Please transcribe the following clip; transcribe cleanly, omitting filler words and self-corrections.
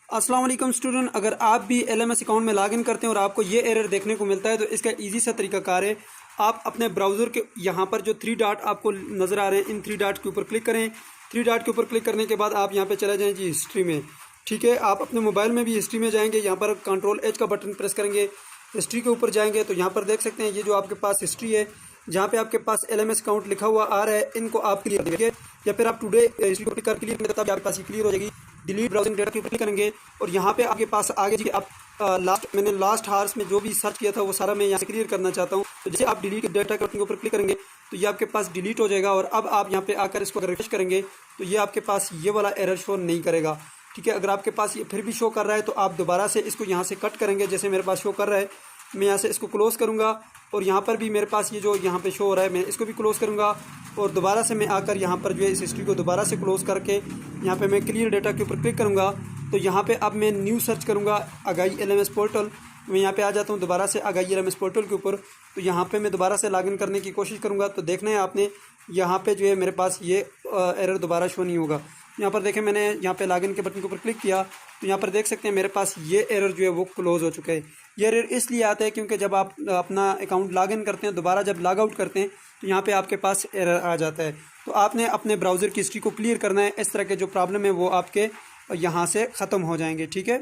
अस्सलाम वालेकुम स्टूडेंट, अगर आप भी एलएमएस अकाउंट में लॉगिन करते हैं और आपको ये एरर देखने को मिलता है तो इसका इजी सा तरीकाकार है। आप अपने ब्राउज़र के यहाँ पर जो थ्री डॉट आपको नज़र आ रहे हैं, इन थ्री डॉट के ऊपर क्लिक करें। थ्री डॉट के ऊपर क्लिक करने के बाद आप यहाँ पे चले जाएँ जी हिस्ट्री में। ठीक है, आप अपने मोबाइल में भी हिस्ट्री में जाएंगे, यहाँ पर Ctrl+H का बटन प्रेस करेंगे, हिस्ट्री के ऊपर जाएंगे तो यहाँ पर देख सकते हैं ये जो आपके पास हिस्ट्री है, जहाँ पे आपके पास एलएमएस अकाउंट लिखा हुआ आ रहा है, इनको आप क्लियर करेंगे या फिर आप टुडे हिस्ट्री को क्लिक कर क्लियर करेंगे तब आपके पास ये क्लियर हो जाएगी। डिलीट ब्राउजिंग डेटा के ऊपर क्लिक करेंगे और यहाँ पे आपके पास आगे जी आप मैंने लास्ट हार्स में जो भी सर्च किया था वो सारा मैं यहाँ से क्लियर करना चाहता हूँ। तो जैसे आप डिलीट डेटा के ऊपर क्लिक करेंगे तो ये आपके पास डिलीट हो जाएगा और अब आप यहाँ पे आकर इसको अगर रिफ्रेश करेंगे तो ये आपके पास ये वाला एरर शो नहीं करेगा। ठीक है, अगर आपके पास ये फिर भी शो कर रहा है तो आप दोबारा से इसको यहाँ से कट करेंगे। जैसे मेरे पास शो कर रहा है, मैं यहाँ से इसको क्लोज़ करूँगा और यहाँ पर भी मेरे पास ये जो यहाँ पे शो हो रहा है मैं इसको भी क्लोज़ करूँगा और दोबारा से मैं आकर यहाँ पर जो है इस हिस्ट्री को दोबारा से क्लोज़ करके यहाँ पे मैं क्लियर डेटा के ऊपर क्लिक करूँगा। तो यहाँ पे अब मैं न्यू सर्च करूँगा आगाही एलएमएस पोर्टल। मैं यहाँ पे आ जाता हूँ दोबारा से आगाही एलएमएस पोर्टल के ऊपर। तो यहाँ पे मैं दोबारा से लॉगिन करने की कोशिश करूँगा तो देखना है आपने यहाँ पे जो है मेरे पास ये एरर दोबारा शो नहीं होगा। यहाँ पर देखें, मैंने यहाँ पे लॉगिन के बटन के ऊपर क्लिक किया तो यहाँ पर देख सकते हैं मेरे पास ये एरर जो है वो क्लोज़ हो चुका है। ये एरर इसलिए आता है क्योंकि जब आप अपना अकाउंट लॉगिन करते हैं दोबारा जब लॉग आउट करते हैं तो यहाँ पे आपके पास एरर आ जाता है। तो आपने अपने ब्राउज़र की हिस्ट्री को क्लियर करना है, इस तरह के जो प्रॉब्लम है वो आपके यहाँ से ख़त्म हो जाएंगे। ठीक है।